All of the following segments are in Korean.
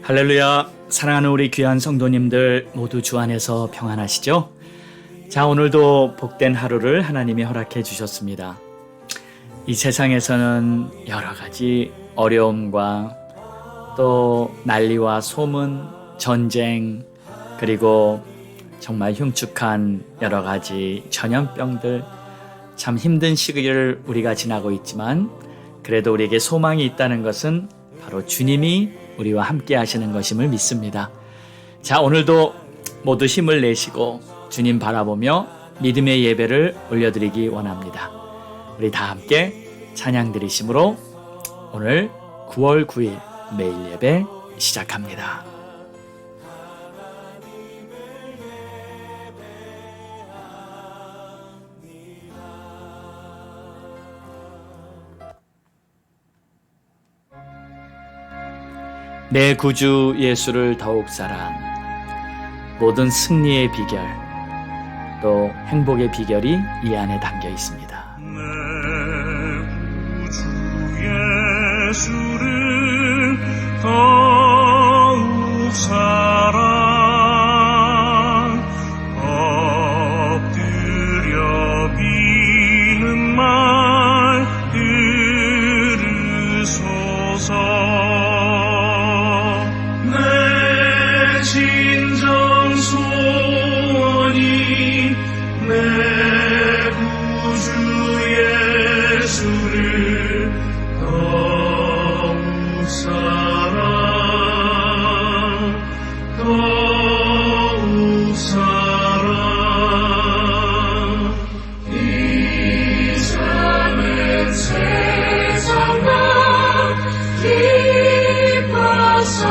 할렐루야. 사랑하는 우리 귀한 성도님들 모두 주 안에서 평안하시죠? 자, 오늘도 복된 하루를 하나님이 허락해 주셨습니다. 이 세상에서는 여러 가지 어려움과 또 난리와 소문, 전쟁, 그리고 정말 흉측한 여러 가지 전염병들, 참 힘든 시기를 우리가 지나고 있지만 그래도 우리에게 소망이 있다는 것은 바로 주님이 우리와 함께 하시는 것임을 믿습니다. 자, 오늘도 모두 힘을 내시고 주님 바라보며 믿음의 예배를 올려드리기 원합니다. 우리 다 함께 찬양 드리심으로 오늘 9월 9일 매일 예배 시작합니다. 내 구주 예수를 더욱 사랑, 모든 승리의 비결, 또 행복의 비결이 이 안에 담겨 있습니다. 내 구주 예수를 더욱 사랑, 엎드려 비는 말 들으소서. 진정 소원이 내 구주 예수를 더욱 사랑, 더욱 사랑. 이제는 세상과 기뻐서도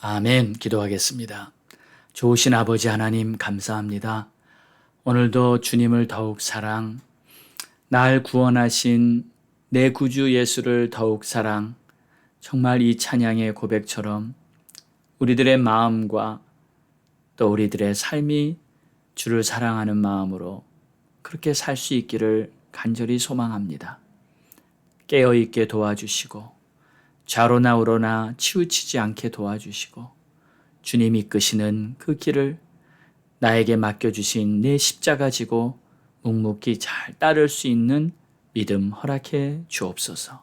아멘. 기도하겠습니다. 좋으신 아버지 하나님 감사합니다. 오늘도 주님을 더욱 사랑, 날 구원하신 내 구주 예수를 더욱 사랑, 정말 이 찬양의 고백처럼 우리들의 마음과 또 우리들의 삶이 주를 사랑하는 마음으로 그렇게 살 수 있기를 간절히 소망합니다. 깨어있게 도와주시고 좌로나 우로나 치우치지 않게 도와주시고 주님 이끄시는 그 길을 나에게 맡겨주신 내 십자가 지고 묵묵히 잘 따를 수 있는 믿음 허락해 주옵소서.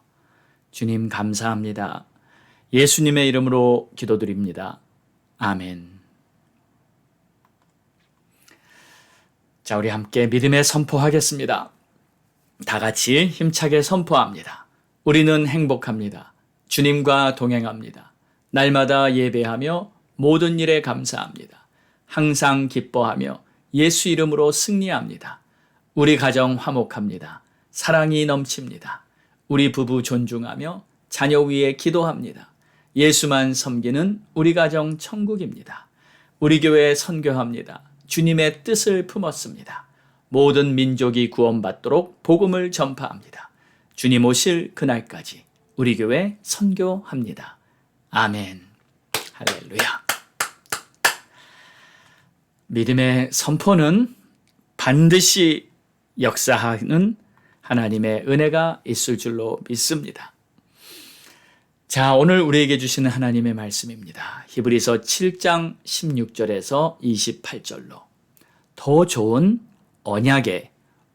주님 감사합니다. 예수님의 이름으로 기도드립니다. 아멘. 자, 우리 함께 믿음의 선포하겠습니다. 다 같이 힘차게 선포합니다. 우리는 행복합니다. 주님과 동행합니다. 날마다 예배하며 모든 일에 감사합니다. 항상 기뻐하며 예수 이름으로 승리합니다. 우리 가정 화목합니다. 사랑이 넘칩니다. 우리 부부 존중하며 자녀 위에 기도합니다. 예수만 섬기는 우리 가정 천국입니다. 우리 교회 선교합니다. 주님의 뜻을 품었습니다. 모든 민족이 구원받도록 복음을 전파합니다. 주님 오실 그날까지 우리 교회 선교합니다. 아멘. 할렐루야. 믿음의 선포는 반드시 역사하는 하나님의 은혜가 있을 줄로 믿습니다. 자, 오늘 우리에게 주시는 하나님의 말씀입니다. 히브리서 7장 16절에서 28절로 더 좋은 언약의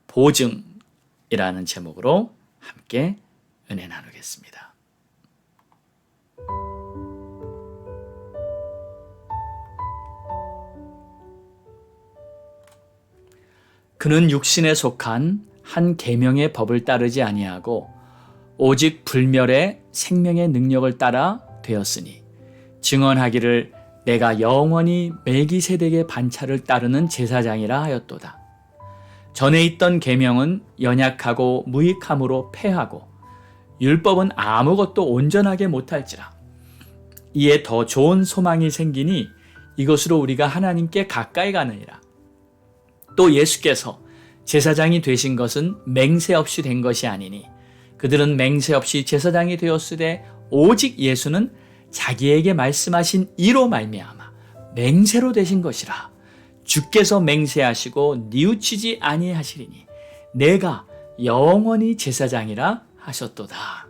보증이라는 제목으로 함께 은혜 나누겠습니다. 그는 육신에 속한 한 계명의 법을 따르지 아니하고 오직 불멸의 생명의 능력을 따라 되었으니 증언하기를 내가 영원히 멜기세덱의 반차를 따르는 제사장이라 하였도다. 전에 있던 계명은 연약하고 무익함으로 패하고 율법은 아무것도 온전하게 못할지라. 이에 더 좋은 소망이 생기니 이것으로 우리가 하나님께 가까이 가느니라. 또 예수께서 제사장이 되신 것은 맹세 없이 된 것이 아니니 그들은 맹세 없이 제사장이 되었으되 오직 예수는 자기에게 말씀하신 이로 말미암아 맹세로 되신 것이라. 주께서 맹세하시고 뉘우치지 아니하시리니 내가 영원히 제사장이라 하셨도다.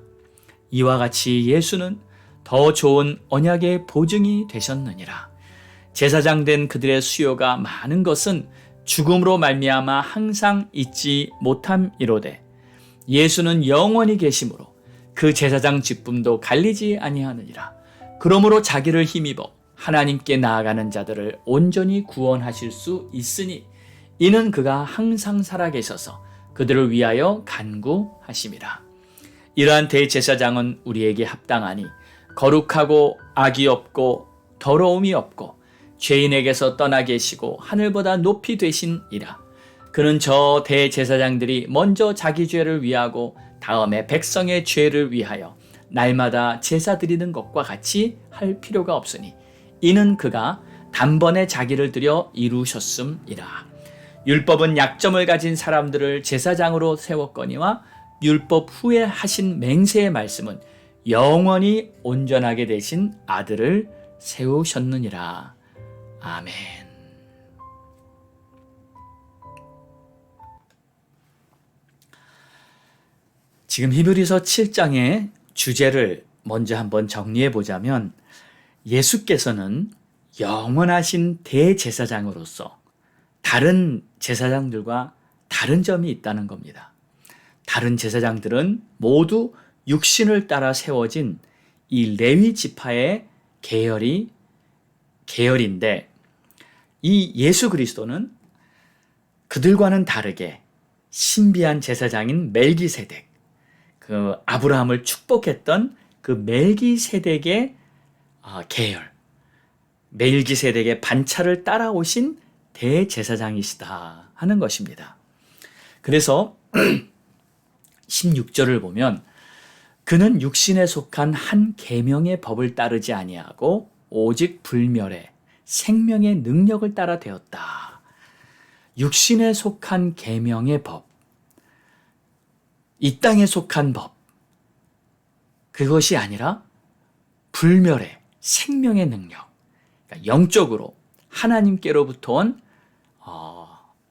이와 같이 예수는 더 좋은 언약의 보증이 되셨느니라. 제사장 된 그들의 수요가 많은 것은 죽음으로 말미암아 항상 잊지 못함이로되 예수는 영원히 계심으로 그 제사장 직분도 갈리지 아니하느니라. 그러므로 자기를 힘입어 하나님께 나아가는 자들을 온전히 구원하실 수 있으니 이는 그가 항상 살아계셔서 그들을 위하여 간구하심이라. 이러한 대제사장은 우리에게 합당하니 거룩하고 악이 없고 더러움이 없고 죄인에게서 떠나 계시고 하늘보다 높이 되신 이라. 그는 저 대제사장들이 먼저 자기 죄를 위하고 다음에 백성의 죄를 위하여 날마다 제사 드리는 것과 같이 할 필요가 없으니 이는 그가 단번에 자기를 들여 이루셨음이라. 율법은 약점을 가진 사람들을 제사장으로 세웠거니와 율법 후에 하신 맹세의 말씀은 영원히 온전하게 되신 아들을 세우셨느니라. 아멘. 지금 히브리서 7장의 주제를 먼저 한번 정리해 보자면 예수께서는 영원하신 대제사장으로서 다른 제사장들과 다른 점이 있다는 겁니다. 다른 제사장들은 모두 육신을 따라 세워진 이 레위 지파의 계열인데 이 예수 그리스도는 그들과는 다르게 신비한 제사장인 멜기세덱, 그 아브라함을 축복했던 그 멜기세덱의 계열, 멜기세덱의 반차를 따라오신 대제사장이시다 하는 것입니다. 그래서 16절을 보면 그는 육신에 속한 한 계명의 법을 따르지 아니하고 오직 불멸의 생명의 능력을 따라 되었다. 육신에 속한 계명의 법, 이 땅에 속한 법, 그것이 아니라 불멸의 생명의 능력, 그러니까 영적으로 하나님께로부터 온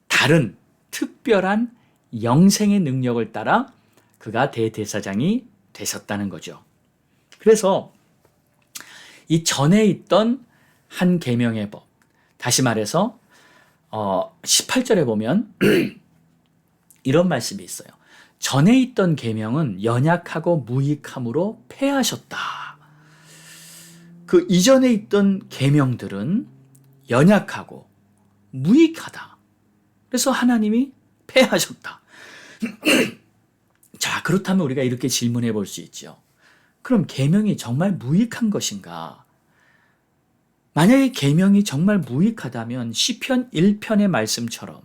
다른 특별한 영생의 능력을 따라 그가 대제사장이 되셨다는 거죠. 그래서 이 전에 있던 한 계명의 법, 다시 말해서 18절에 보면 이런 말씀이 있어요. 전에 있던 계명은 연약하고 무익함으로 패하셨다. 그 이전에 있던 계명들은 연약하고 무익하다. 그래서 하나님이 패하셨다. 자, 그렇다면 우리가 이렇게 질문해 볼 수 있죠. 그럼 계명이 정말 무익한 것인가? 만약에 계명이 정말 무익하다면 시편 1편의 말씀처럼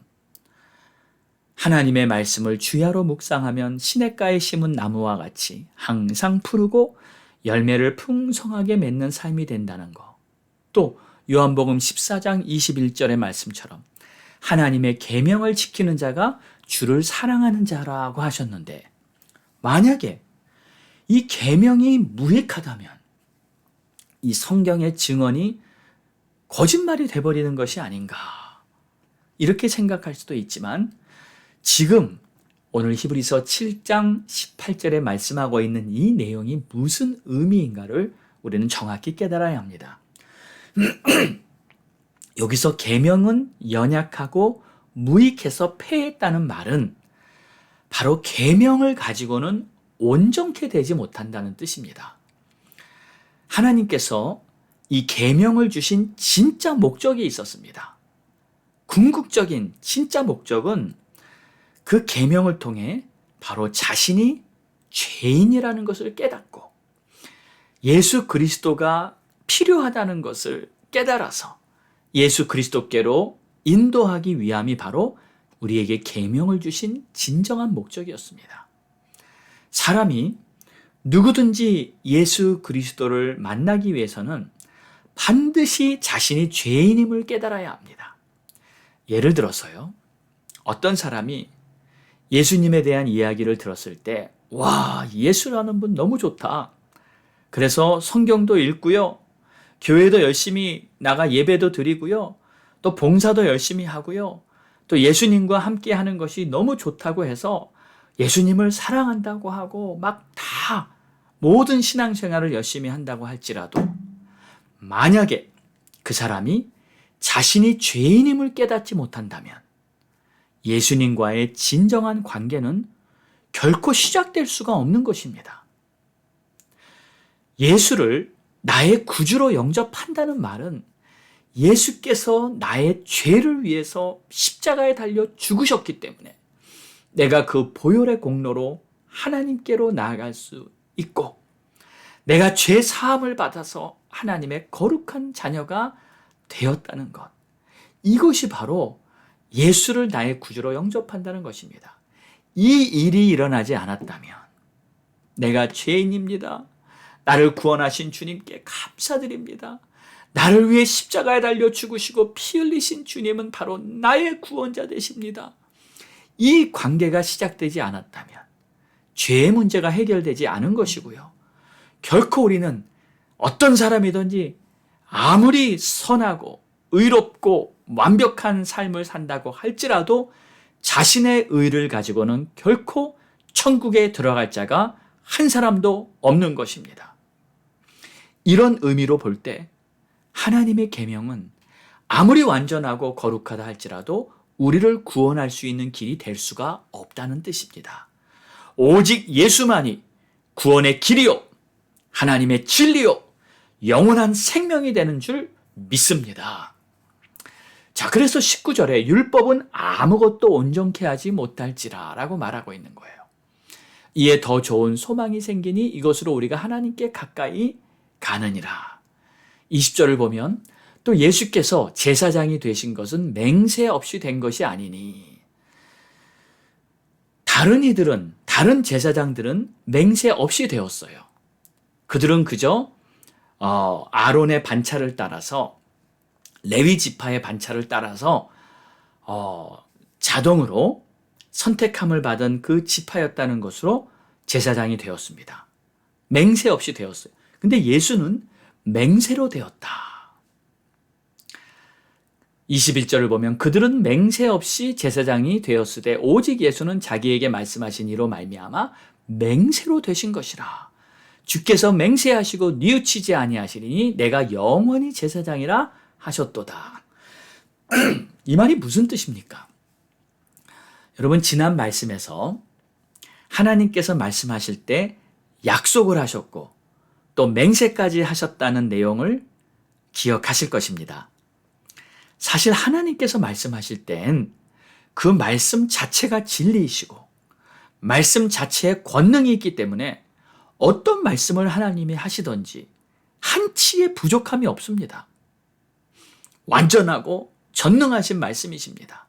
하나님의 말씀을 주야로 묵상하면 시냇가에 심은 나무와 같이 항상 푸르고 열매를 풍성하게 맺는 삶이 된다는 것. 또 요한복음 14장 21절의 말씀처럼 하나님의 계명을 지키는 자가 주를 사랑하는 자라고 하셨는데, 만약에 이 계명이 무익하다면 이 성경의 증언이 거짓말이 돼버리는 것이 아닌가, 이렇게 생각할 수도 있지만, 지금 오늘 히브리서 7장 18절에 말씀하고 있는 이 내용이 무슨 의미인가를 우리는 정확히 깨달아야 합니다. 여기서 계명은 연약하고 무익해서 폐했다는 말은 바로 계명을 가지고는 온전케 되지 못한다는 뜻입니다. 하나님께서 이 계명을 주신 진짜 목적이 있었습니다. 궁극적인 진짜 목적은 그 계명을 통해 바로 자신이 죄인이라는 것을 깨닫고 예수 그리스도가 필요하다는 것을 깨달아서 예수 그리스도께로 인도하기 위함이 바로 우리에게 계명을 주신 진정한 목적이었습니다. 사람이 누구든지 예수 그리스도를 만나기 위해서는 반드시 자신이 죄인임을 깨달아야 합니다. 예를 들어서요, 어떤 사람이 예수님에 대한 이야기를 들었을 때, 와, 예수라는 분 너무 좋다. 그래서 성경도 읽고요, 교회도 열심히 나가 예배도 드리고요, 또 봉사도 열심히 하고요, 또 예수님과 함께 하는 것이 너무 좋다고 해서 예수님을 사랑한다고 하고 막 다 모든 신앙생활을 열심히 한다고 할지라도, 만약에 그 사람이 자신이 죄인임을 깨닫지 못한다면 예수님과의 진정한 관계는 결코 시작될 수가 없는 것입니다. 예수를 나의 구주로 영접한다는 말은 예수께서 나의 죄를 위해서 십자가에 달려 죽으셨기 때문에 내가 그 보혈의 공로로 하나님께로 나아갈 수 있고, 내가 죄 사함을 받아서 하나님의 거룩한 자녀가 되었다는 것, 이것이 바로 예수를 나의 구주로 영접한다는 것입니다. 이 일이 일어나지 않았다면, 내가 죄인입니다, 나를 구원하신 주님께 감사드립니다, 나를 위해 십자가에 달려 죽으시고 피 흘리신 주님은 바로 나의 구원자 되십니다, 이 관계가 시작되지 않았다면 죄의 문제가 해결되지 않은 것이고요, 결코 우리는 어떤 사람이든지 아무리 선하고 의롭고 완벽한 삶을 산다고 할지라도 자신의 의를 가지고는 결코 천국에 들어갈 자가 한 사람도 없는 것입니다. 이런 의미로 볼 때 하나님의 계명은 아무리 완전하고 거룩하다 할지라도 우리를 구원할 수 있는 길이 될 수가 없다는 뜻입니다. 오직 예수만이 구원의 길이요, 하나님의 진리요, 영원한 생명이 되는 줄 믿습니다. 자, 그래서 19절에 율법은 아무것도 온전케 하지 못할지라 라고 말하고 있는 거예요. 이에 더 좋은 소망이 생기니 이것으로 우리가 하나님께 가까이 가느니라. 20절을 보면 또 예수께서 제사장이 되신 것은 맹세 없이 된 것이 아니니, 다른 제사장들은 맹세 없이 되었어요. 그들은 그저 아론의 반차를 따라서, 레위 지파의 반차를 따라서 자동으로 선택함을 받은 그 지파였다는 것으로 제사장이 되었습니다. 맹세 없이 되었어요. 근데 예수는 맹세로 되었다. 21절을 보면 그들은 맹세 없이 제사장이 되었으되 오직 예수는 자기에게 말씀하신 이로 말미암아 맹세로 되신 것이라. 주께서 맹세하시고 뉘우치지 아니하시리니 내가 영원히 제사장이라 하셨도다. 이 말이 무슨 뜻입니까? 여러분, 지난 말씀에서 하나님께서 말씀하실 때 약속을 하셨고 또 맹세까지 하셨다는 내용을 기억하실 것입니다. 사실 하나님께서 말씀하실 땐 그 말씀 자체가 진리이시고 말씀 자체에 권능이 있기 때문에 어떤 말씀을 하나님이 하시든지 한치의 부족함이 없습니다. 완전하고 전능하신 말씀이십니다.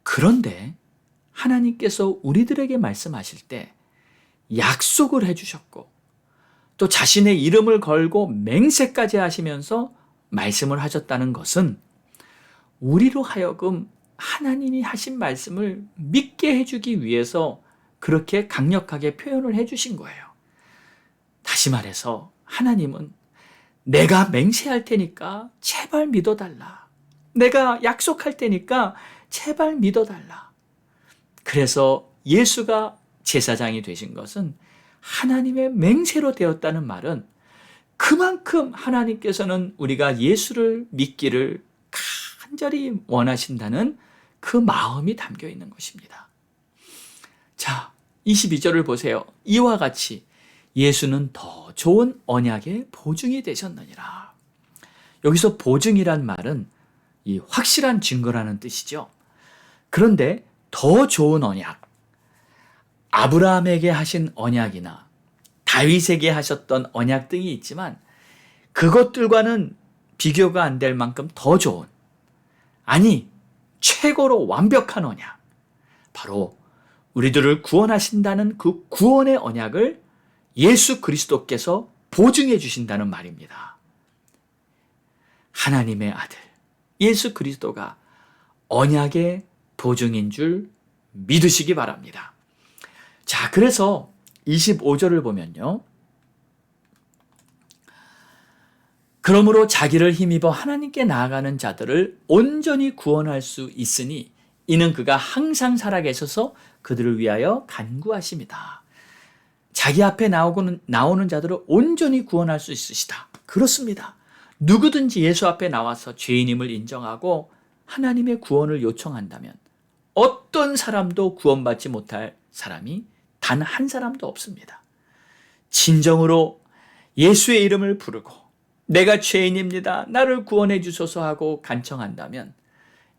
그런데 하나님께서 우리들에게 말씀하실 때 약속을 해주셨고 또 자신의 이름을 걸고 맹세까지 하시면서 말씀을 하셨다는 것은 우리로 하여금 하나님이 하신 말씀을 믿게 해주기 위해서 그렇게 강력하게 표현을 해주신 거예요. 다시 말해서 하나님은 내가 맹세할 테니까 제발 믿어달라. 내가 약속할 테니까 제발 믿어달라. 그래서 예수가 제사장이 되신 것은 하나님의 맹세로 되었다는 말은 그만큼 하나님께서는 우리가 예수를 믿기를 간절히 원하신다는 그 마음이 담겨 있는 것입니다. 자, 22절을 보세요. 이와 같이 예수는 더 좋은 언약의 보증이 되셨느니라. 여기서 보증이란 말은 이 확실한 증거라는 뜻이죠. 그런데 더 좋은 언약, 아브라함에게 하신 언약이나 다윗에게 하셨던 언약 등이 있지만 그것들과는 비교가 안 될 만큼 더 좋은, 아니 최고로 완벽한 언약, 바로 우리들을 구원하신다는 그 구원의 언약을 예수 그리스도께서 보증해 주신다는 말입니다. 하나님의 아들 예수 그리스도가 언약의 보증인 줄 믿으시기 바랍니다. 자, 그래서 25절을 보면요. 그러므로 자기를 힘입어 하나님께 나아가는 자들을 온전히 구원할 수 있으니 이는 그가 항상 살아계셔서 그들을 위하여 간구하십니다. 자기 앞에 나오는 자들을 온전히 구원할 수 있으시다. 그렇습니다. 누구든지 예수 앞에 나와서 죄인임을 인정하고 하나님의 구원을 요청한다면 어떤 사람도 구원받지 못할 사람이 단 한 사람도 없습니다. 진정으로 예수의 이름을 부르고 내가 죄인입니다. 나를 구원해 주소서 하고 간청한다면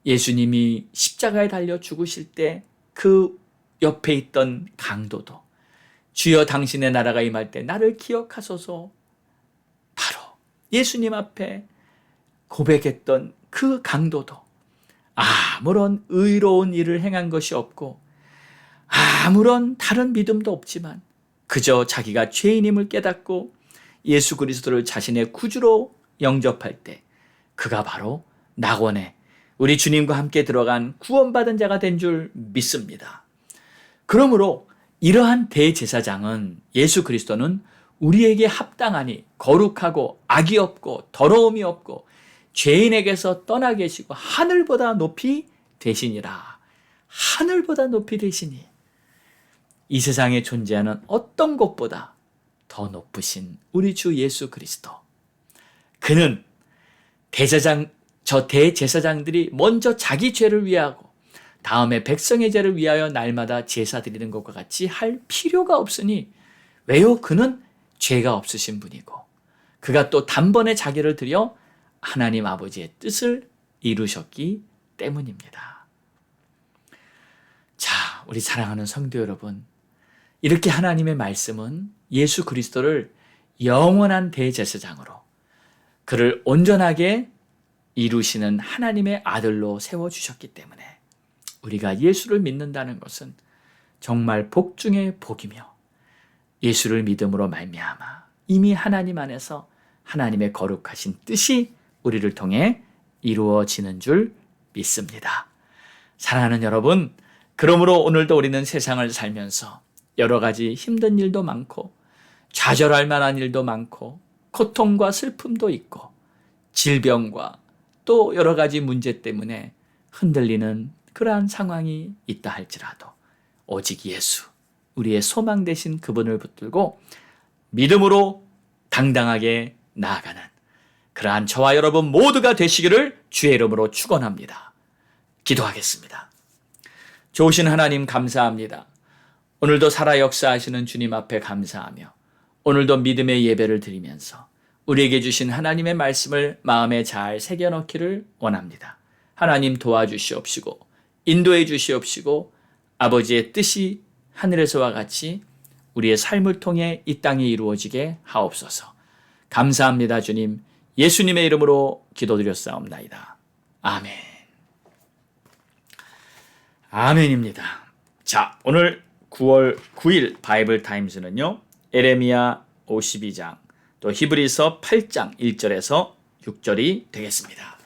예수님이 십자가에 달려 죽으실 때 그 옆에 있던 강도도 주여 당신의 나라가 임할 때 나를 기억하소서 바로 예수님 앞에 고백했던 그 강도도 아무런 의로운 일을 행한 것이 없고 아무런 다른 믿음도 없지만 그저 자기가 죄인임을 깨닫고 예수 그리스도를 자신의 구주로 영접할 때 그가 바로 낙원에 우리 주님과 함께 들어간 구원받은 자가 된 줄 믿습니다. 그러므로 이러한 대제사장은 예수 그리스도는 우리에게 합당하니 거룩하고 악이 없고 더러움이 없고 죄인에게서 떠나 계시고 하늘보다 높이 되시니라. 하늘보다 높이 되시니 이 세상에 존재하는 어떤 것보다 더 높으신 우리 주 예수 그리스도. 그는 대제사장들이 먼저 자기 죄를 위하고 다음에 백성의 죄를 위하여 날마다 제사 드리는 것과 같이 할 필요가 없으니 왜요? 그는 죄가 없으신 분이고 그가 또 단번에 자기를 드려 하나님 아버지의 뜻을 이루셨기 때문입니다. 자, 우리 사랑하는 성도 여러분, 이렇게 하나님의 말씀은 예수 그리스도를 영원한 대제사장으로 그를 온전하게 이루시는 하나님의 아들로 세워주셨기 때문에 우리가 예수를 믿는다는 것은 정말 복 중의 복이며 예수를 믿음으로 말미암아 이미 하나님 안에서 하나님의 거룩하신 뜻이 우리를 통해 이루어지는 줄 믿습니다. 사랑하는 여러분, 그러므로 오늘도 우리는 세상을 살면서 여러 가지 힘든 일도 많고 좌절할 만한 일도 많고 고통과 슬픔도 있고 질병과 또 여러 가지 문제 때문에 흔들리는 그러한 상황이 있다 할지라도 오직 예수, 우리의 소망 되신 그분을 붙들고 믿음으로 당당하게 나아가는 그러한 저와 여러분 모두가 되시기를 주의 이름으로 축원합니다. 기도하겠습니다. 좋으신 하나님 감사합니다. 오늘도 살아 역사하시는 주님 앞에 감사하며 오늘도 믿음의 예배를 드리면서 우리에게 주신 하나님의 말씀을 마음에 잘 새겨넣기를 원합니다. 하나님 도와주시옵시고 인도해 주시옵시고 아버지의 뜻이 하늘에서와 같이 우리의 삶을 통해 이 땅에 이루어지게 하옵소서. 감사합니다 주님. 예수님의 이름으로 기도드렸사옵나이다. 아멘. 아멘입니다. 자, 오늘 9월 9일 바이블 타임즈는요. 에레미야 52장 또 히브리서 8장 1절에서 6절이 되겠습니다.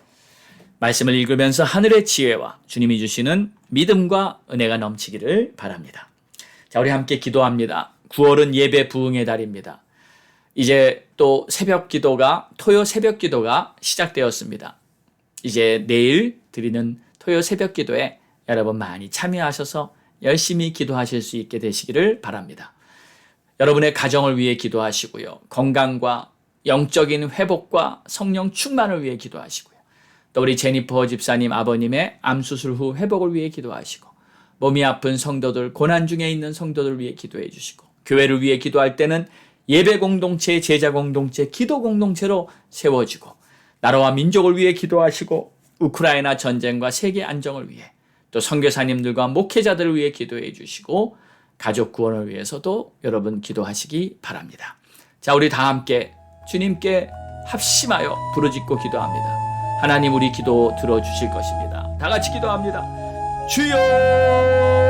말씀을 읽으면서 하늘의 지혜와 주님이 주시는 믿음과 은혜가 넘치기를 바랍니다. 자, 우리 함께 기도합니다. 9월은 예배 부흥의 달입니다. 이제 또 새벽 기도가, 토요 새벽 기도가 시작되었습니다. 이제 내일 드리는 토요 새벽 기도에 여러분 많이 참여하셔서 열심히 기도하실 수 있게 되시기를 바랍니다. 여러분의 가정을 위해 기도하시고요. 건강과 영적인 회복과 성령 충만을 위해 기도하시고요. 또 우리 제니퍼 집사님 아버님의 암수술 후 회복을 위해 기도하시고, 몸이 아픈 성도들, 고난 중에 있는 성도들 위해 기도해 주시고, 교회를 위해 기도할 때는 예배 공동체, 제자 공동체, 기도 공동체로 세워지고, 나라와 민족을 위해 기도하시고, 우크라이나 전쟁과 세계 안정을 위해, 또 선교사님들과 목회자들을 위해 기도해 주시고, 가족 구원을 위해서도 여러분 기도하시기 바랍니다. 자, 우리 다 함께 주님께 합심하여 부르짖고 기도합니다. 하나님 우리 기도 들어주실 것입니다. 다 같이 기도합니다. 주여!